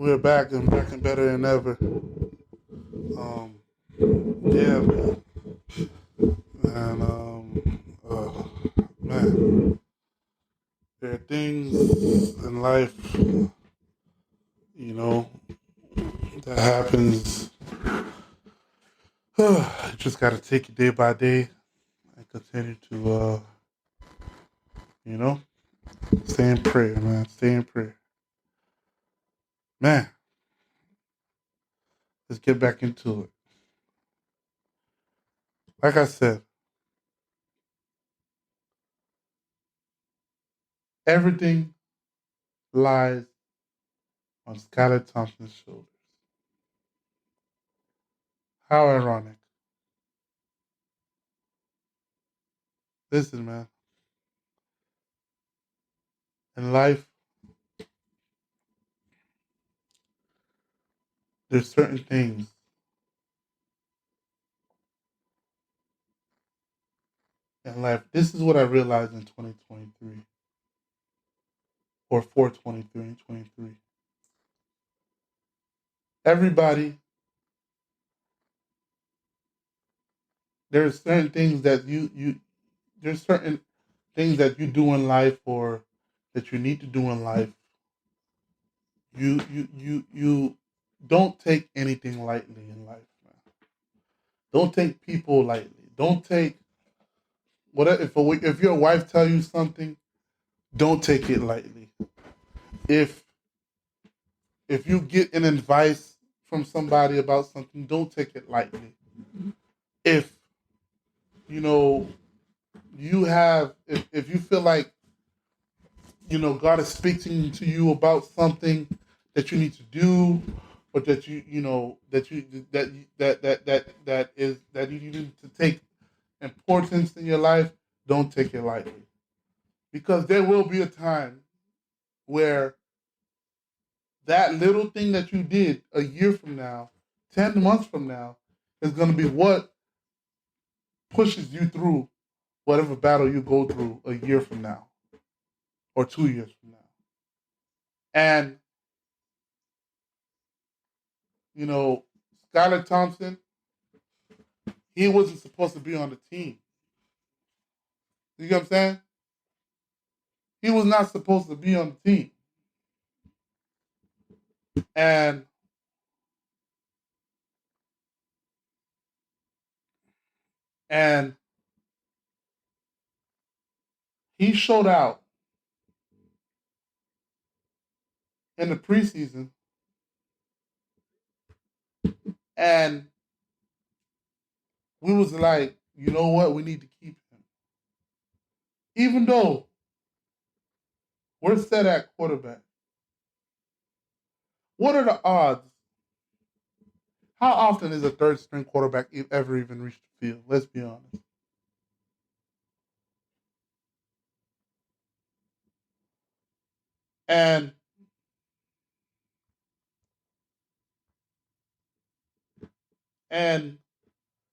we're back and better than ever. Um, yeah, man. And man, there are things in life, you know, that happens. You just got to take it day by day and continue to, you know, stay in prayer, man. Stay in prayer, man. Let's get back into it. Like I said, everything lies on Skylar Thompson's shoulders. How ironic. Listen, man. In life, there's certain things in life. This is what I realized in 2023 or 423 and 23. Everybody, there's certain things that there's certain things that you do in life or that you need to do in life. You don't take anything lightly in life, man. Don't take people lightly. Don't take whatever. If your wife tell you something, don't take it lightly. If if you get an advice from somebody about something, don't take it lightly. If you know if you feel like God is speaking to you about something that you need to do, or that you need to take importance in your life, don't take it lightly, because there will be a time where that little thing that you did a year from now, 10 months from now, is going to be what pushes you through whatever battle you go through a year from now or 2 years from now. And, you know, Skylar Thompson, he wasn't supposed to be on the team. You get what I'm saying? He was not supposed to be on the team. And and he showed out in the preseason, and we was like, you know what, we need to keep him. Even though we're set at quarterback. What are the odds? How often is a third string quarterback ever even reached the field? Let's be honest. And and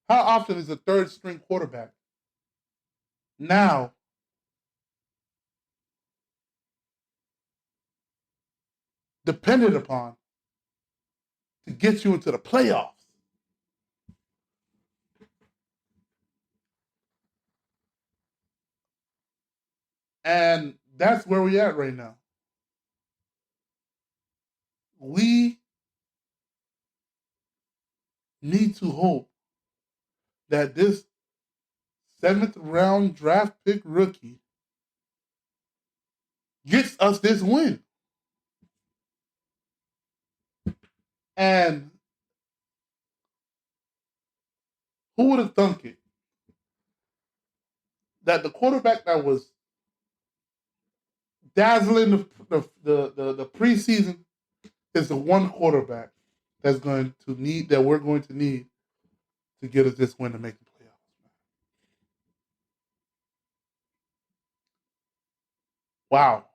how often is a third string quarterback now depended upon to get you into the playoffs? And that's where we at right now. We need to hope that this seventh round draft pick rookie gets us this win. And who would have thunk it that the quarterback that was dazzling the preseason is the one quarterback that we're going to need to get us this win to make the playoffs. Wow.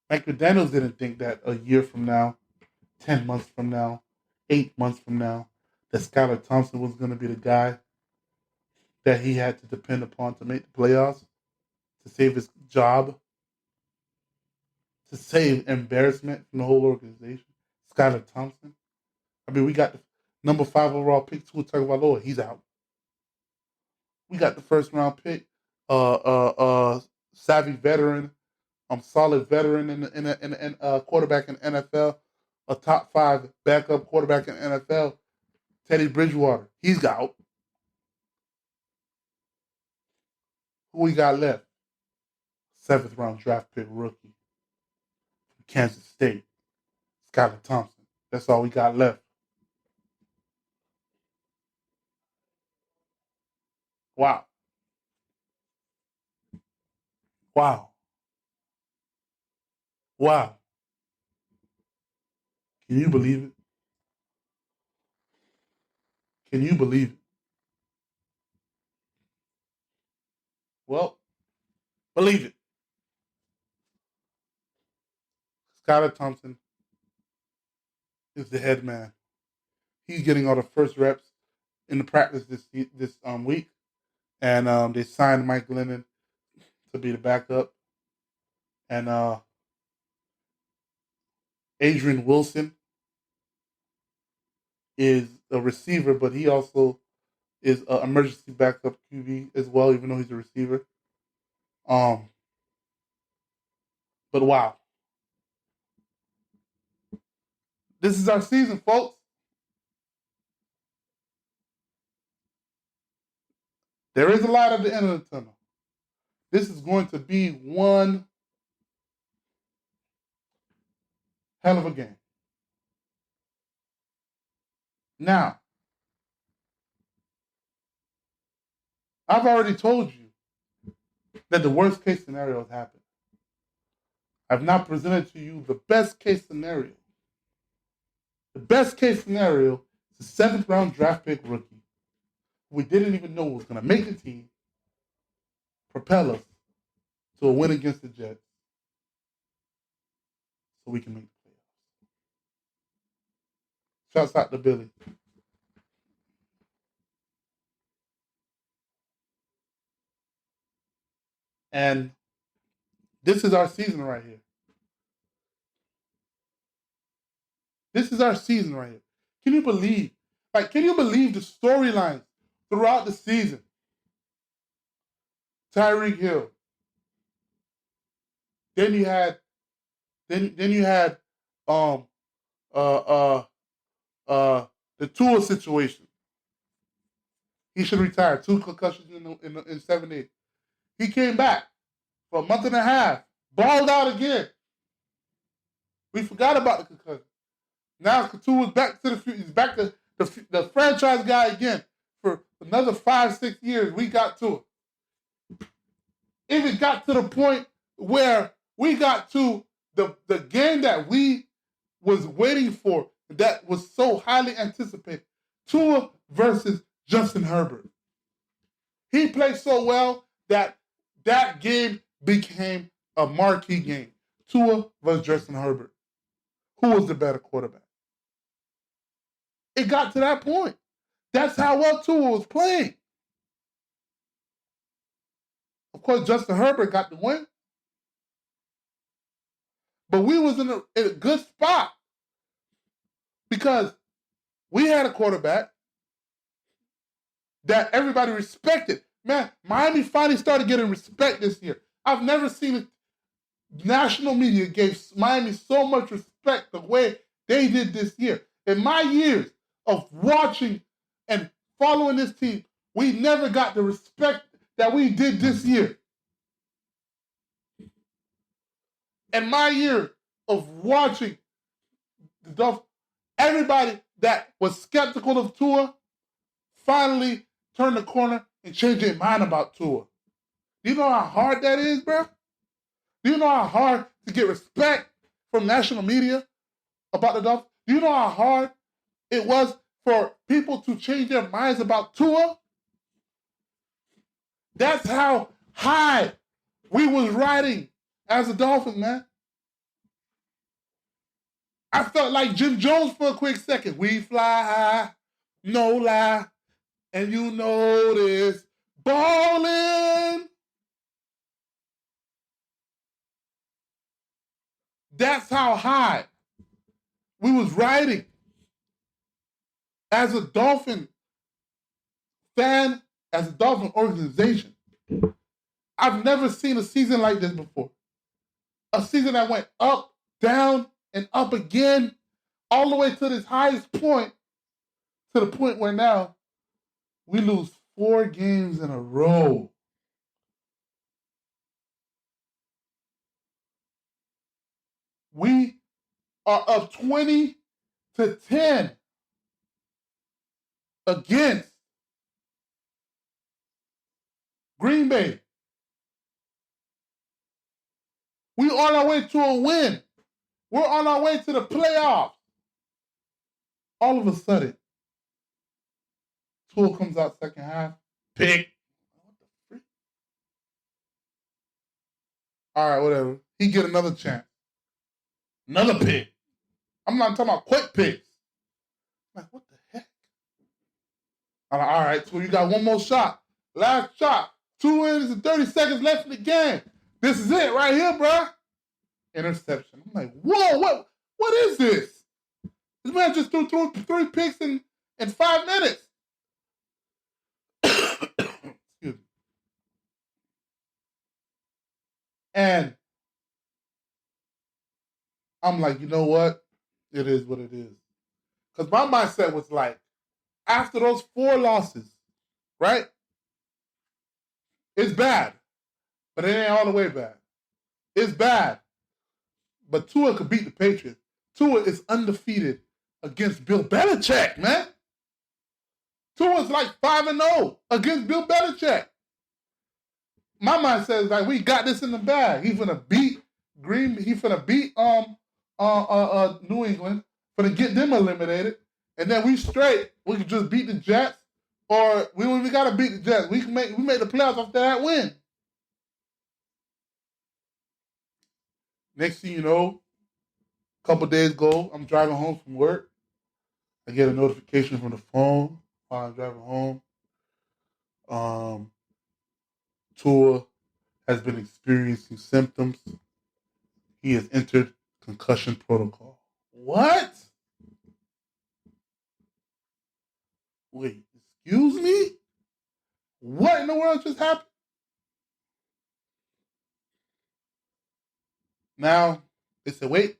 Mike McDaniels didn't think that a year from now, 10 months from now, 8 months from now, that Skylar Thompson was going to be the guy that he had to depend upon to make the playoffs, to save his job. to save embarrassment from the whole organization. Skylar Thompson. I mean, we got the number 5 overall pick, Tua Tagovailoa. He's out. We got the first round pick, savvy veteran, solid veteran in quarterback in NFL, a top 5 backup quarterback in NFL, Teddy Bridgewater. He's out. Who we got left? 7th round draft pick rookie from Kansas State, Skylar Thompson. That's all we got left. Wow. Wow. Wow. Can you believe it? Can you believe it? Well, believe it. Skylar Thompson is the head man. He's getting all the first reps in the practice this week, and they signed Mike Glennon to be the backup, and Adrian Wilson is a receiver, but he also is an emergency backup QB as well, even though he's a receiver. But wow, this is our season, folks. There is a light at the end of the tunnel. This is going to be one hell of a game. Now, I've already told you that the worst case scenario has happened. I've now presented to you the best case scenario. The best case scenario is a 7th round draft pick rookie we didn't even know was going to make the team, propel us to a win against the Jets so we can make the playoffs. Shouts out to Billy. And this is our season right here. This is our season right here. Can you believe? Can you believe the storylines throughout the season? Tyreek Hill. Then you had um the Tua situation. He should retire. 2 concussions in 7 days. He came back for a month and a half, balled out again. We forgot about the concussion. Now Tua's back to the future. He's back to the franchise guy again for another 5-6 years. We got to it. Even got to the point where we got to the game that we was waiting for, that was so highly anticipated. Tua versus Justin Herbert. He played so well that game became a marquee game. Tua versus Justin Herbert. Who was the better quarterback? It got to that point. That's how well Tua was playing. Of course, Justin Herbert got the win. But we was in a good spot because we had a quarterback that everybody respected. Man, Miami finally started getting respect this year. I've never seen it. National media gave Miami so much respect the way they did this year. In my years of watching and following this team, we never got the respect that we did this year. In my year of watching the Dolphins, everybody that was skeptical of Tua finally turned the corner and changed their mind about Tua. Do you know how hard that is, bro? Do you know how hard to get respect from national media about the Dolphins? Do you know how hard it was for people to change their minds about Tua? That's how high we was riding as a Dolphins, man. I felt like Jim Jones for a quick second. We fly high, no lie, and you know this. Ballin'. That's how high we was riding. As a Dolphin fan, as a Dolphin organization, I've never seen a season like this before. A season that went up, down, and up again, all the way to this highest point, to the point where now we lose 4 games in a row. We are up 20-10 against Green Bay. We're on our way to a win. We're on our way to the playoffs. All of a sudden, Tua comes out second half. Pick. What the freak? All right, whatever. He get another chance. Another pick. I'm not talking about quick picks. I'm like, what the heck? I'm like, all right, Tua, you got one more shot. Last shot. 2 innings and 30 seconds left in the game. This is it right here, bro. Interception. I'm like, whoa, what is this? This man just threw 3 picks in 5 minutes. Excuse me. And I'm like, you know what? It is what it is. Because my mindset was like, after those 4 losses, right? It's bad, but it ain't all the way bad. It's bad, but Tua could beat the Patriots. Tua is undefeated against Bill Belichick, man. Tua's like 5-0 against Bill Belichick. My mindset is like, we got this in the bag. He's gonna beat He's gonna beat New England, gonna get them eliminated, and then we straight. We can just beat the Jets, or we don't even gotta beat the Jets. We make the playoffs after that win. Next thing you know, a couple days go, I'm driving home from work. I get a notification from the phone while I'm driving home. Tua has been experiencing symptoms. He has entered concussion protocol. What? Wait, excuse me? What in the world just happened? Now, they said, wait.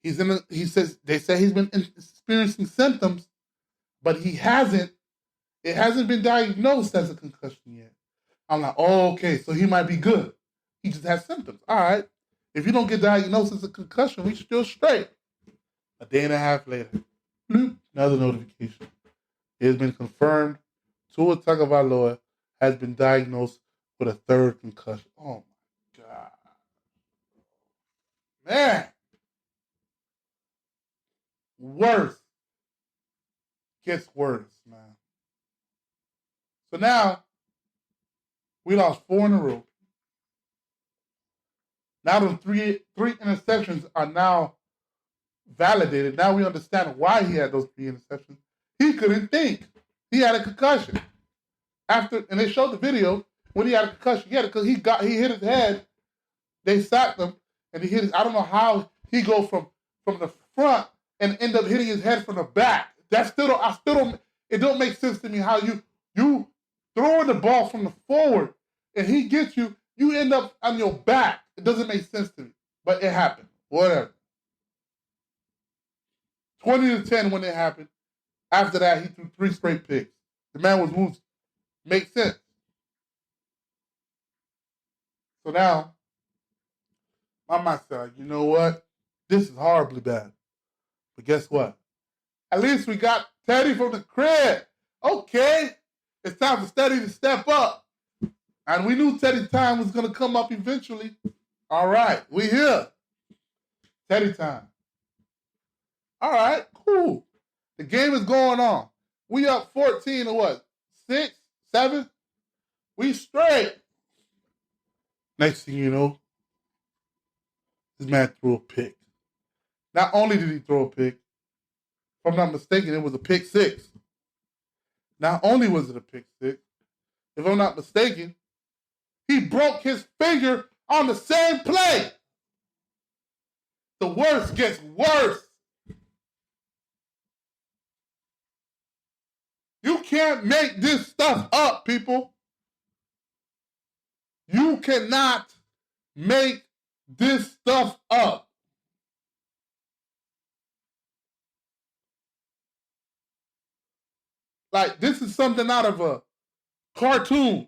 They say he's been experiencing symptoms, but it hasn't been diagnosed as a concussion yet. I'm like, oh, okay, so he might be good. He just has symptoms. All right. If you don't get diagnosed as a concussion, we still straight. A day and a half later, bloop, another notification. It has been confirmed Tua Tagovailoa has been diagnosed with a 3rd concussion. Oh, my God. Man. Worse. Gets worse, man. So now, we lost 4 in a row. Now the three interceptions are now validated. Now we understand why he had those 3 interceptions. He couldn't think. He had a concussion. And they showed the video when he had a concussion. He had it because he hit his head. They sacked him, and he hit his. I don't know how he go from the front and end up hitting his head from the back. I still don't. It don't make sense to me how you throwing the ball from the forward and he gets you. You end up on your back. It doesn't make sense to me, but it happened. Whatever. 20-10 when it happened. After that, he threw 3 straight picks. The man was woozy. Makes sense. So now, my mind said, like, you know what? This is horribly bad. But guess what? At least we got Teddy from the crib. Okay. It's time for Teddy to step up. And we knew Teddy time was going to come up eventually. All right. We here. Teddy time. All right. Cool. The game is going on. We up 14 or what? 6, 7? We straight. Next thing you know, this man threw a pick. Not only did he throw a pick, if I'm not mistaken, it was a pick 6. Not only was it a pick 6, if I'm not mistaken, he broke his finger on the same play. the worst gets worse. You can't make this stuff up, people. You cannot make this stuff up. Like, this is something out of a cartoon.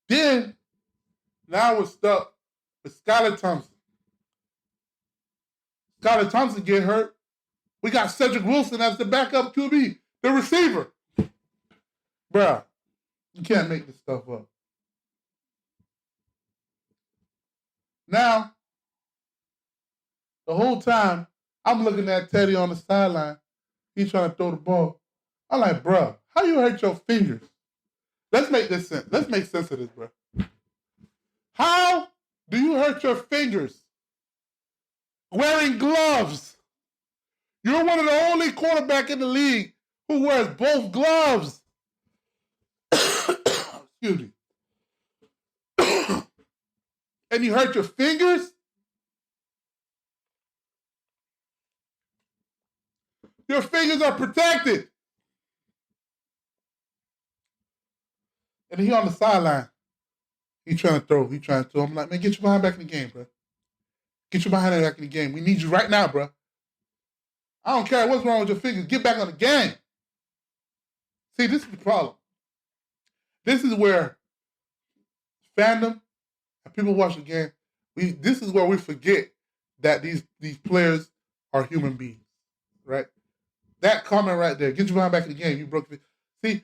Then, now we're stuck with Skylar Thompson. Skylar Thompson get hurt. We got Cedric Wilson as the backup QB, the receiver. Bruh, you can't make this stuff up. Now, the whole time, I'm looking at Teddy on the sideline. He's trying to throw the ball. I'm like, bruh, how you hurt your fingers? Let's make this sense. Let's make sense of this, bruh. How do you hurt your fingers wearing gloves? You're one of the only quarterbacks in the league who wears both gloves. Excuse me. And you hurt your fingers? Your fingers are protected. And he on the sideline. He trying to throw. I'm like, man, get your behind back in the game, bro. Get your behind back in the game. We need you right now, bro. I don't care what's wrong with your fingers. Get back on the game. See, this is the problem. This is where fandom and people watch the game. This is where we forget that these players are human beings, right? That comment right there, get your behind back in the game. You broke it. See,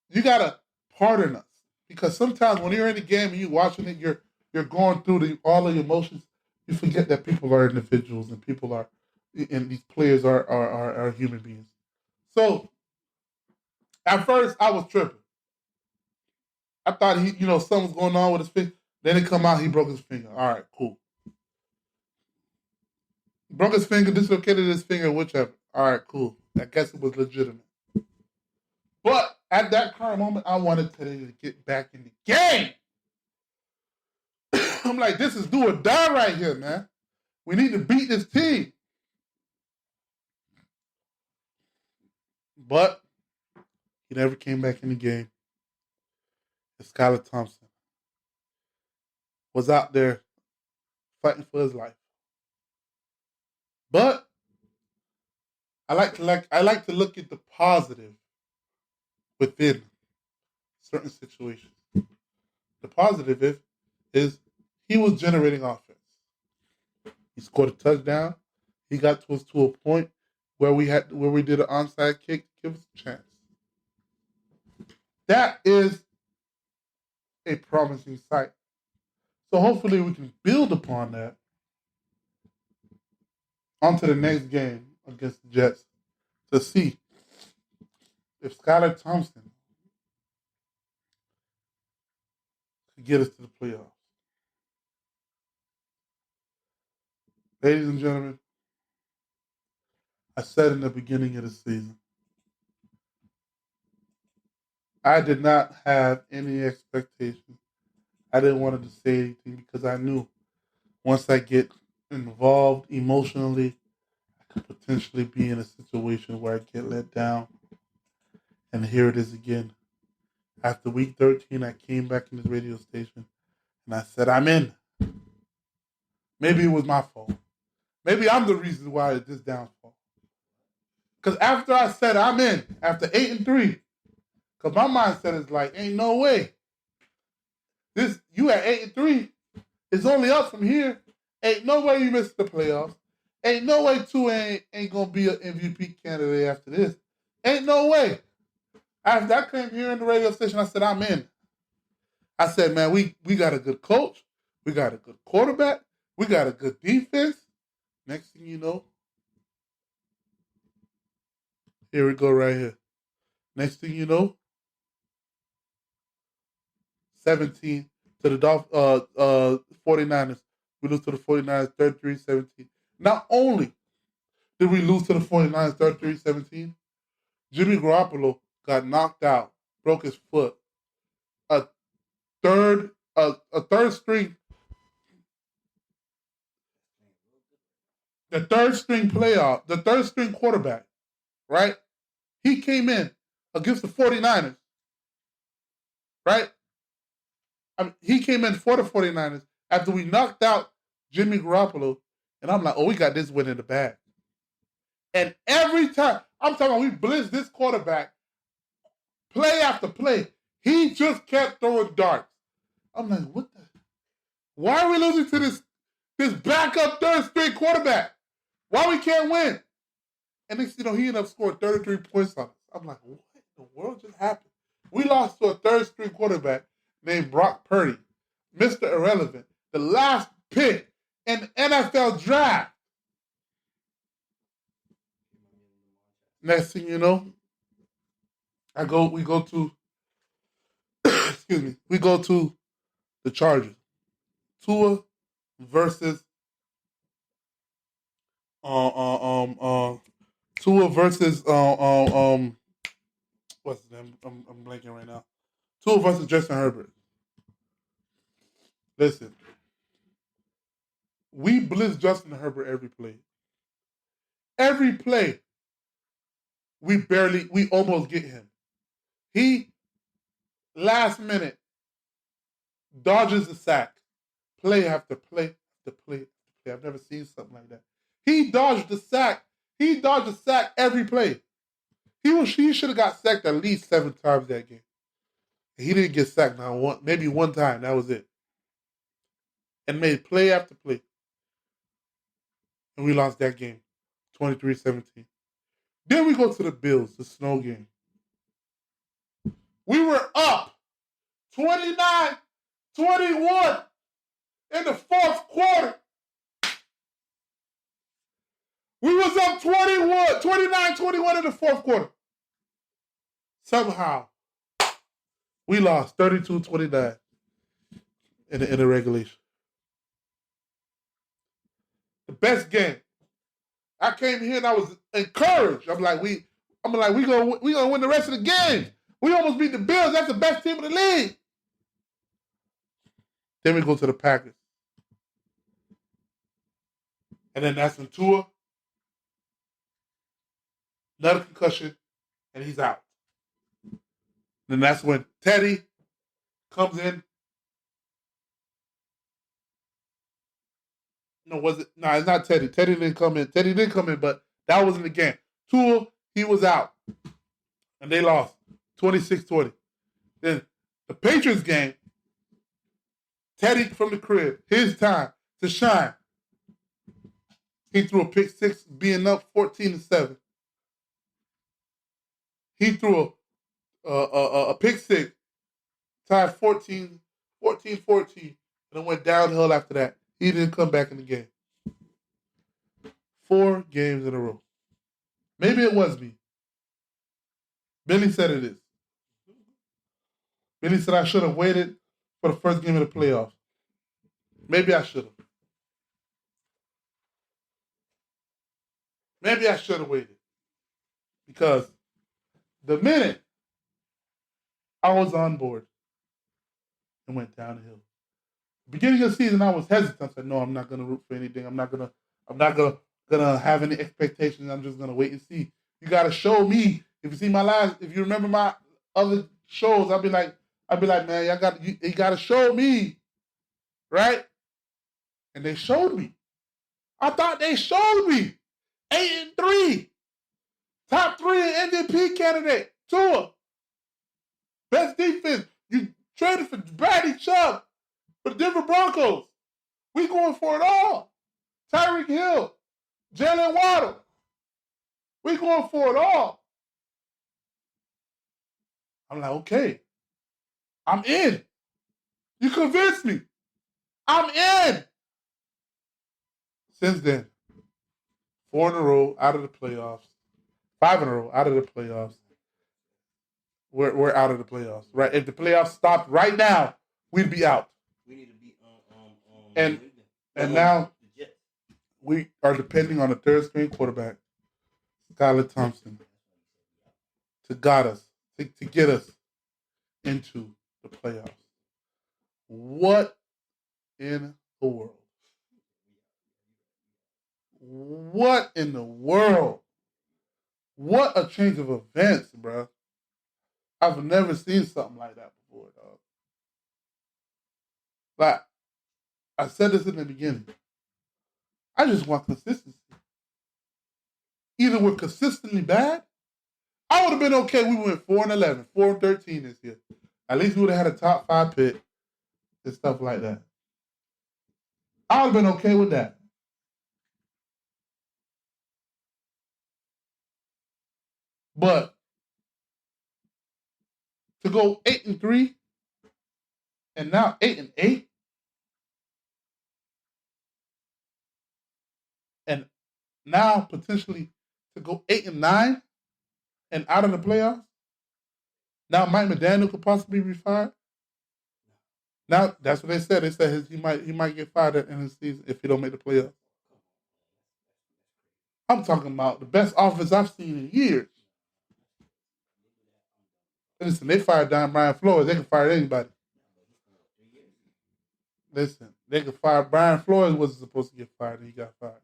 you gotta pardon us because sometimes when you're in the game and you're watching it, you're going through all the emotions. You forget that people are individuals and these players are human beings. So at first I was tripping. I thought something was going on with his finger. Then it come out he broke his finger. All right, cool. Broke his finger, dislocated his finger, whichever. All right, cool. I guess it was legitimate. But at that current moment, I wanted Teddy to get back in the game. I'm like, this is do or die right here, man. We need to beat this team. But he never came back in the game. And Skylar Thompson was out there fighting for his life. But I like to look at the positive within certain situations. The positive is he was generating offense. He scored a touchdown. He got to us to a point where we did an onside kick to give us a chance. That is a promising sight. So hopefully we can build upon that onto the next game against the Jets to see if Skylar Thompson could get us to the playoffs. Ladies and gentlemen, I said in the beginning of the season, I did not have any expectations. I didn't want to say anything because I knew once I get involved emotionally, I could potentially be in a situation where I get let down. And here it is again. After week 13, I came back in this radio station and I said, I'm in. Maybe it was my fault. Maybe I'm the reason why it's this downfall. Because after I said I'm in, after 8-3, because my mindset is like, ain't no way. You at 8-3, it's only up from here. Ain't no way you miss the playoffs. Ain't no way Tua ain't gonna be an MVP candidate after this. Ain't no way. After I came here in the radio station, I said, I'm in. I said, man, we got a good coach. We got a good quarterback. We got a good defense. Next thing you know, here we go right here. Next thing you know, 17 to the 49ers. We lose to the 49ers 33-17. Not only did we lose to the 49ers 33-17, Jimmy Garoppolo got knocked out, broke his foot. A third string the third string quarterback, right? He came in against the 49ers, right? I mean, he came in for the 49ers after we knocked out Jimmy Garoppolo, and I'm like, oh, we got this win in the bag. And every time, I'm talking about we blitzed this quarterback, play after play, he just kept throwing darts. I'm like, what the? Why are we losing to this backup third string quarterback? Why we can't win? And next he ended up scoring 33 points on us. I'm like, what in the world just happened? We lost to a third string quarterback named Brock Purdy, Mr. Irrelevant, the last pick in the NFL draft. Next thing you know, we go to excuse me, we go to the Chargers. Tua versus Tua versus what's his name? I'm blanking right now. Tua versus Justin Herbert. Listen, we blitz Justin Herbert every play. Every play, we almost get him. He last minute dodges a sack, play after play after play after play. I've never seen something like that. He dodged the sack. He dodged a sack every play. He should have got sacked at least 7 times that game. He didn't get sacked maybe one time. That was it. And made play after play. And we lost that game, 23-17. Then we go to the Bills, the snow game. We were up 29-21 in the fourth quarter. We was up 29-21 in the fourth quarter. Somehow, we lost 32-29 in the regulation. The best game. I came here and I was encouraged. I'm like, we gonna win the rest of the game. We almost beat the Bills. That's the best team in the league. Then we go to the Packers. And then that's when Tua, another concussion, and he's out. Then that's when Teddy comes in. No, it's not Teddy. Teddy didn't come in, but that wasn't the game. Tua, he was out. And they lost 26-20. Then the Patriots game, Teddy from the crib, his time to shine. He threw a pick six, being up 14-7. He threw a pick six, tied 14-14, and it went downhill after that. He didn't come back in the game. 4 games in a row. Maybe it was me. Billy said it is. Billy said I should have waited for the first game of the playoffs. Maybe I should have. Maybe I should have waited. Because the minute I was on board, it went downhill. Beginning of the season, I was hesitant. I said, no, I'm not going to root for anything. I'm not gonna have any expectations. I'm just gonna wait and see. You gotta show me. If you remember my other shows, I'll be like, man, you gotta show me, right? And they showed me. I thought they showed me. 8-3, top 3 MVP candidate. Tua, best defense. You traded for Bradley Chubb for the Denver Broncos. We going for it all. Tyreek Hill, Jalen Waddle. We going for it all. I'm like, okay. I'm in. You convinced me. I'm in. Since then, 4 in a row out of the playoffs. 5 in a row out of the playoffs. We're out of the playoffs. Right? If the playoffs stopped right now, we'd be out. We need to be and now we are depending on a third string quarterback, Skylar Thompson, to guide us, to get us into the playoffs. What in the world? what in the world? What a change of events, bro. I've never seen something like that before, dog. Like I said this in the beginning. I just want consistency. Either we're consistently bad. I would have been okay. We went 4-11, 4-13 this year. At least we would have had a top 5 pick and stuff like that. I would have been okay with that. But to go 8-3 and now 8-8 and now potentially to go 8-9 and out of the playoffs. Now Mike McDaniel could possibly be fired. Now that's what they said. They said he might get fired at the end of the season if he don't make the playoffs. I'm talking about the best offense I've seen in years. Listen, they fired down Brian Flores. They can fire anybody. Listen, they could fire Brian Flores. Wasn't supposed to get fired, and he got fired.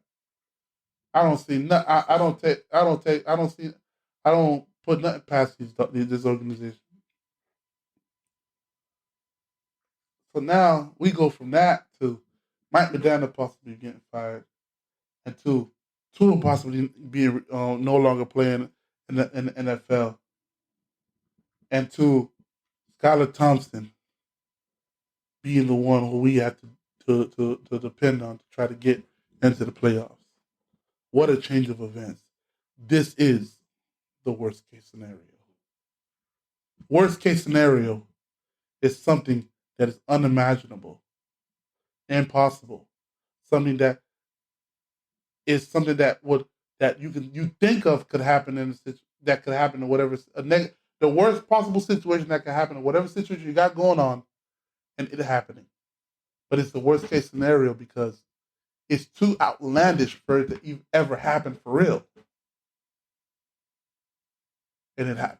I don't see nothing. I don't put nothing past this organization. So now we go from that to Mike McDaniel possibly getting fired, and to Tua possibly being no longer playing in the NFL, and to Skylar Thompson being the one who we have to depend on to try to get into the playoffs. What a change of events. This is the worst case scenario. Worst case scenario is something that is unimaginable, impossible, something that is something that you think of could happen that could happen in whatever the worst possible situation that could happen in whatever situation you got going on, and it happening. But it's the worst case scenario because it's too outlandish for it to ever happen for real, and it happened.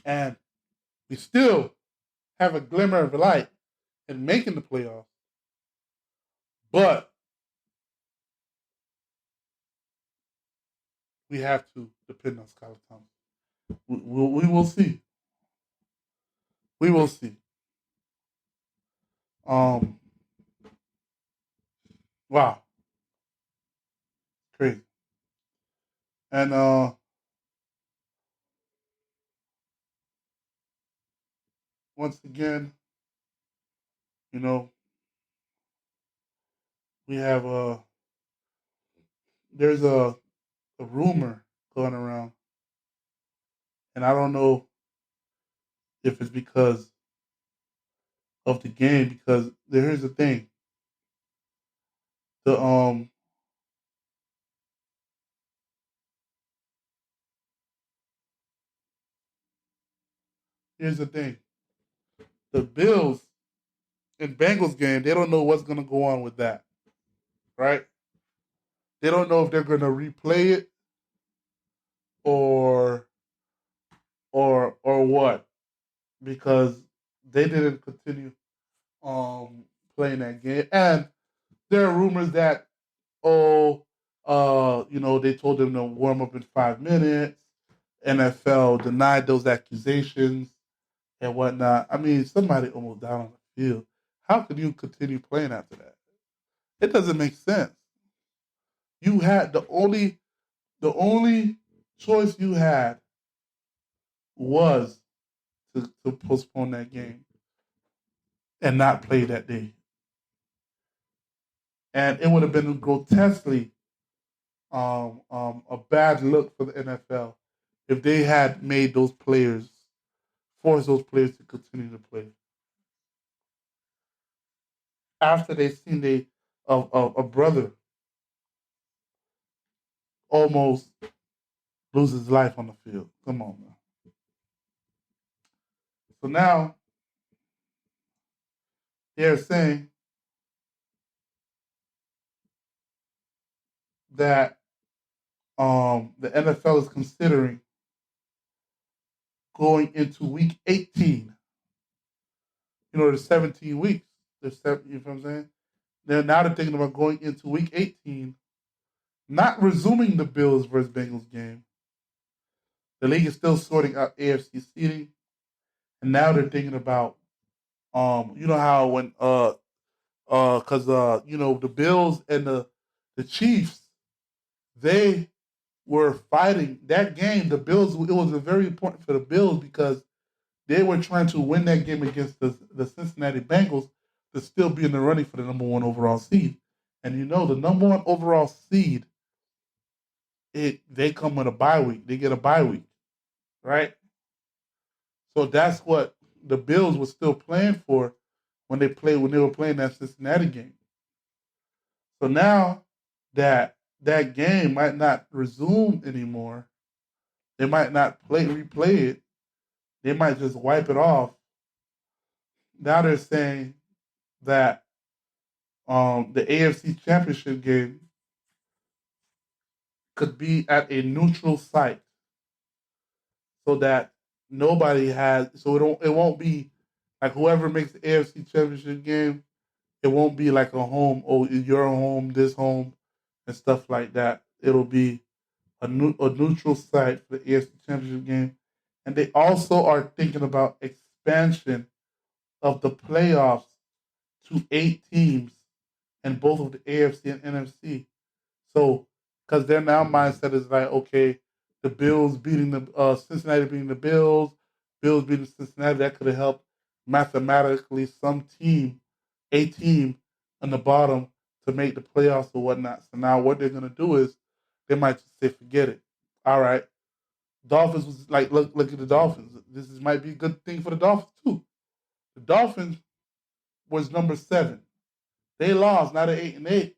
And we still have a glimmer of light in making the playoffs, but we have to depend on Skylar Thompson. We will see. We will see. Wow, crazy. And once again, you know, we have there's a rumor going around, and I don't know if it's because of the game. Because here's the thing: the here's the thing: the Bills and Bengals game. They don't know what's going to go on with that, right? They don't know if they're going to replay it or or what, because they didn't continue playing that game. And there are rumors that they told them to warm up in 5 minutes. NFL denied those accusations and whatnot. I mean, somebody almost died on the field. How could you continue playing after that? It doesn't make sense. You had the only choice you had was to postpone that game and not play that day. And it would have been grotesquely a bad look for the NFL if they had made forced those players to continue to play after they seen a brother almost lose his life on the field. Come on, man. So now they're saying that the NFL is considering going into week 18. The 17 weeks. You know what I'm saying? Now they're thinking about going into week 18 not resuming the Bills versus Bengals game. The league is still sorting out AFC seeding, and now they're thinking about you know how when because you know the Bills and the Chiefs, they were fighting that game. The Bills, it was very important for the Bills because they were trying to win that game against the Cincinnati Bengals to still be in the running for the number one overall seed. And you know the number one overall seed, they come with a bye week. They get a bye week, right? So that's what the Bills were still playing for when they were playing that Cincinnati game. So now that game might not resume anymore. They might not replay it. They might just wipe it off. Now they're saying that the AFC Championship game could be at a neutral site, so that nobody has. So it won't be like whoever makes the AFC Championship game. It won't be like a home. Oh, your home, this home, and stuff like that. It'll be a neutral site for the AFC Championship game, and they also are thinking about expansion of the playoffs to 8 teams in both of the AFC and NFC. So, because their now mindset is like, okay, the Bills beating the Cincinnati beating the Bills, Bills beating Cincinnati, that could have helped mathematically some team, a team on the bottom to make the playoffs or whatnot. So now what they're gonna do is they might just say, forget it. All right. Dolphins was like, look at the Dolphins. Might be a good thing for the Dolphins too. The Dolphins was number 7. They lost. Now they're 8-8.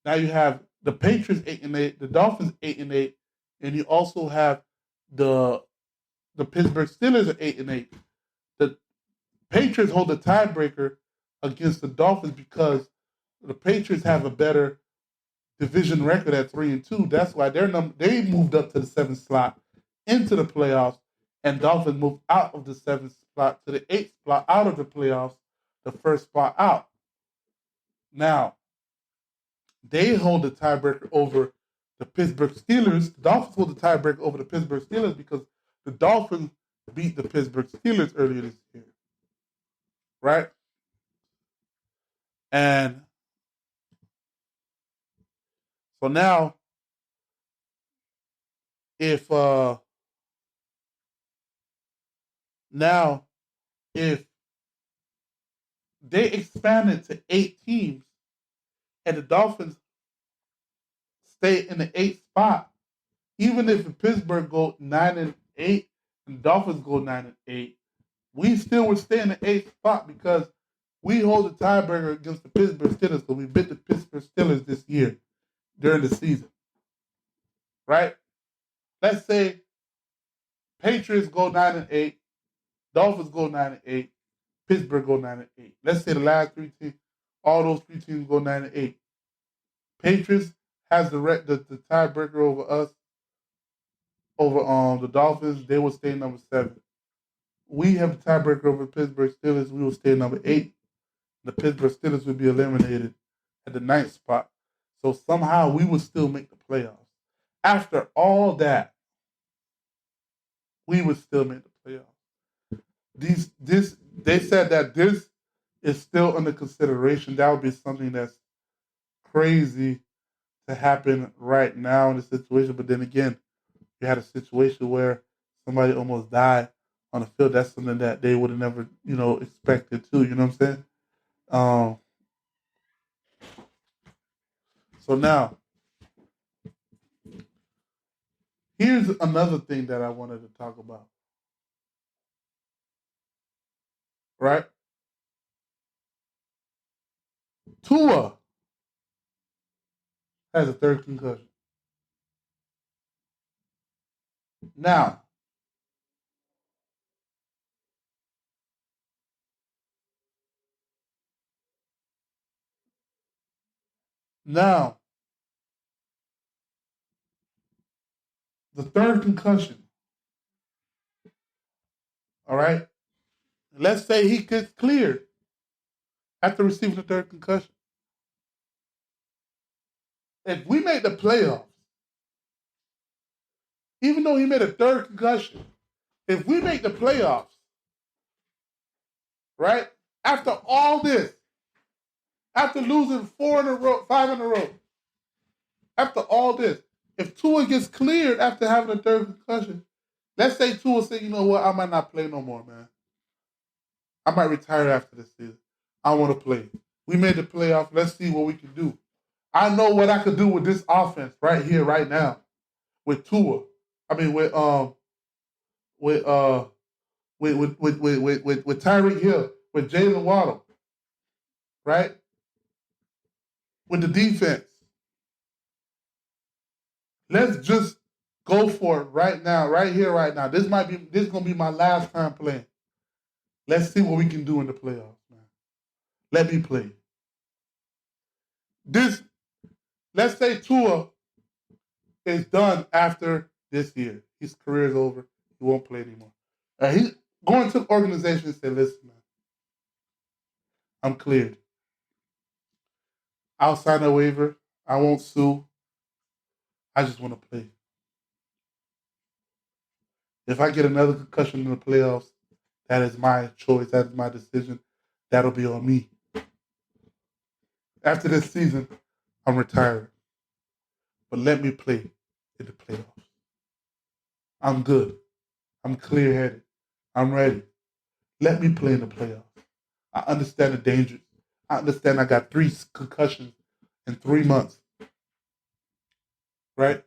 Now you have the Patriots 8-8, the Dolphins 8-8, and you also have the Pittsburgh Steelers at 8-8. The Patriots hold the tiebreaker against the Dolphins because the Patriots have a better division record at 3-2. That's why they moved up to the 7th slot into the playoffs, and Dolphins moved out of the 7th spot to the 8th spot out of the playoffs, the first spot out. Now, they hold the tiebreaker over the Pittsburgh Steelers. The Dolphins hold the tiebreaker over the Pittsburgh Steelers because the Dolphins beat the Pittsburgh Steelers earlier this year, right? And so now, if now if they expanded to 8 teams and the Dolphins stay in the 8th spot, even if the Pittsburgh go 9-8 and the Dolphins go 9-8, we still would stay in the 8th spot because we hold the tiebreaker against the Pittsburgh Steelers because we beat the Pittsburgh Steelers this year during the season, right? Let's say Patriots go 9-8, Dolphins go 9-8, Pittsburgh go 9-8. Let's say the last 3 teams, all those 3 teams go 9-8. Patriots has the tiebreaker over us, over the Dolphins. They will stay number 7. We have the tiebreaker over Pittsburgh Steelers. We will stay number 8. The Pittsburgh Steelers would be eliminated at the 9th spot. So somehow we would still make the playoffs. After all that, we would still make the playoffs. They said that this is still under consideration. That would be something that's crazy to happen right now in the situation. But then again, you had a situation where somebody almost died on the field. That's something that they would have never, expected too. You know what I'm saying? Um, so now, here's another thing that I wanted to talk about. Right? Tua has a third concussion. Now, now, the third concussion. All right. Let's say he gets cleared after receiving the third concussion. if we make the playoffs, even though he made a third concussion, if we make the playoffs, right? After all this, after losing 4 in a row, 5 in a row, after all this, if Tua gets cleared after having a third concussion, let's say Tua say, you know what, I might not play no more, man. I might retire after this season. I want to play. We made the playoff. Let's see what we can do. I know what I could do with this offense right here, right now, with Tua. I mean, with with Tyreek Hill, with Jalen Waddle, right? With the defense. Let's just go for it right now, right here, right now. This is gonna be my last time playing. Let's see what we can do in the playoffs, man. Let me play. This let's say Tua is done after this year. His career is over. He won't play anymore. He's going to the organization and say, listen, man, I'm cleared. I'll sign a waiver. I won't sue. I just want to play. If I get another concussion in the playoffs, that is my choice. That is my decision. That'll be on me. After this season, I'm retired. But let me play in the playoffs. I'm good. I'm clear-headed. I'm ready. Let me play in the playoffs. I understand the dangers. I understand I got 3 concussions in 3 months. Right?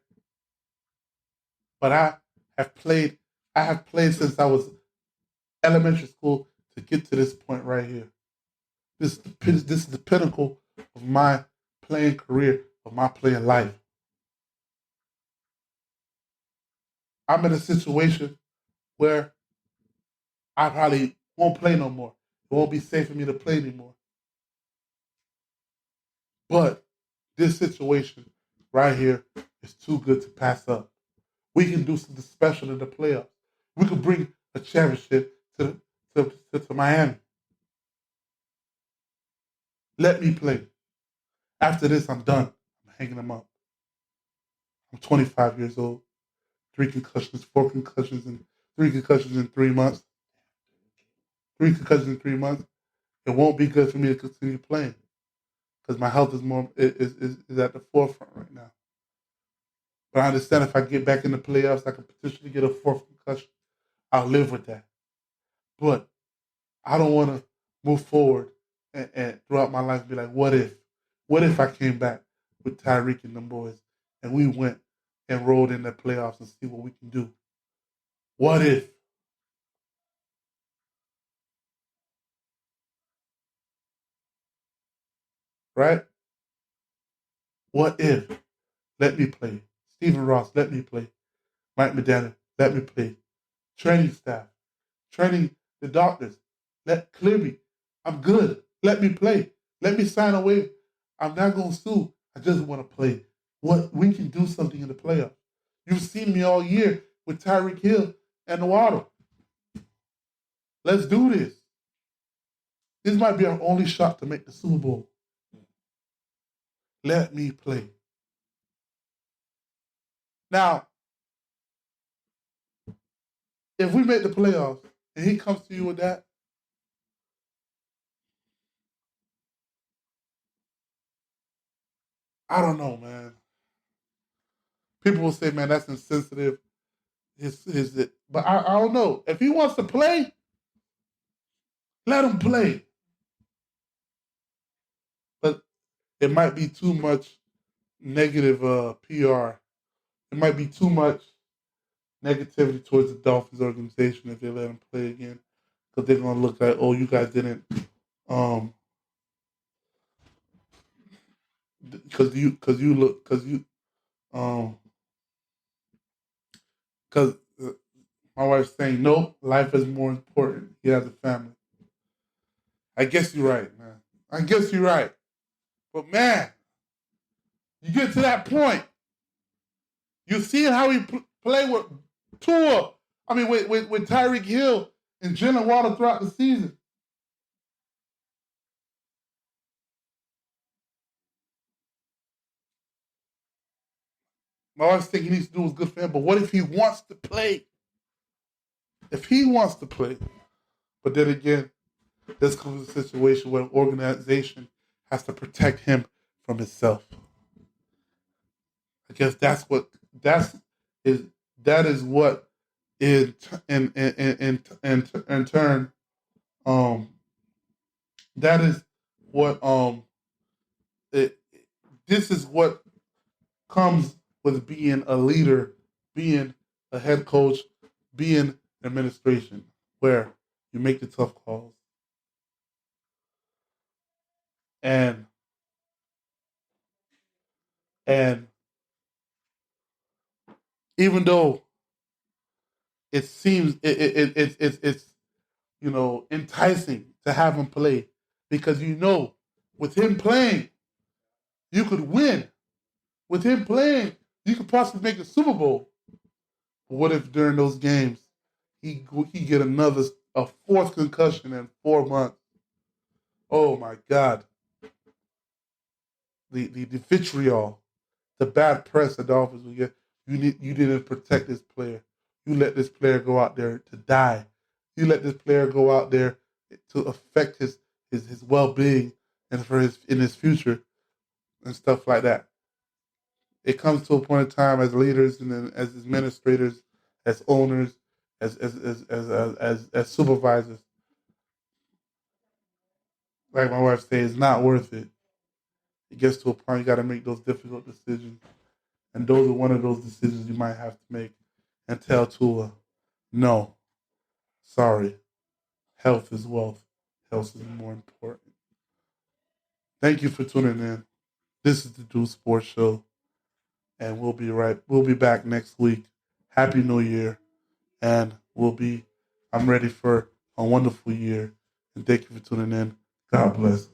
But I have played since I was elementary school to get to this point right here. This is the pinnacle of my playing career, of my playing life. I'm in a situation where I probably won't play no more. It won't be safe for me to play anymore. But this situation right here is too good to pass up. We can do something special in the playoffs. We could bring a championship to Miami. Let me play. After this, I'm done. I'm hanging them up. I'm 25 years old. 3 concussions in 3 months. 3 concussions in 3 months. It won't be good for me to continue playing because my health is at the forefront right now. But I understand if I get back in the playoffs, I could potentially get a 4th concussion. I'll live with that. But I don't want to move forward and throughout my life be like, what if? What if I came back with Tyreek and them boys and we went and rolled in the playoffs and see what we can do? What if? Right? What if? Let me play. Stephen Ross, let me play. Mike McDaniel, let me play. Training staff, training the doctors, let clear me. I'm good. Let me play. Let me sign away. I'm not gonna sue. I just want to play. What we can do something in the playoffs. You've seen me all year with Tyreek Hill and the Waddle. Let's do this. This might be our only shot to make the Super Bowl. Let me play. Now, if we make the playoffs and he comes to you with that, I don't know, man. People will say, man, that's insensitive. Is it? But I don't know. If he wants to play, let him play. But it might be too much negative PR. It might be too much negativity towards the Dolphins organization if they let him play again, because they're gonna look like, oh, you guys didn't, um, because my wife's saying no, life is more important. He has a family. I guess you're right, man. I guess you're right. But man, you get to that point, you see how he play with Tua. I mean, with Tyreek Hill and Jalen Waddle throughout the season. My wife's thinking he needs to do what's good for him. But what if he wants to play? If he wants to play. But then again, this comes to a situation where an organization has to protect him from himself. I guess is that is what in turn um that is what it, this is what comes with being a leader, being a head coach, being administration, where you make the tough calls. And and even though it seems it's enticing to have him play because with him playing you could win. With him playing, you could possibly make the Super Bowl. But what if during those games he get a fourth concussion in 4 months? Oh my God! The vitriol, the bad press the Dolphins will get. You didn't protect this player. You let this player go out there to die. You let this player go out there to affect his well being and for his future and stuff like that. It comes to a point in time as leaders and then as administrators, as owners, as supervisors. Like my wife says, it's not worth it. It gets to a point you got to make those difficult decisions, and those are one of those decisions you might have to make and tell Tua, no, sorry, health is wealth. Health is more important. Thank you for tuning in. This is the Do Sports Show, and We'll be back next week. Happy New Year, and I'm ready for a wonderful year. And thank you for tuning in. God bless.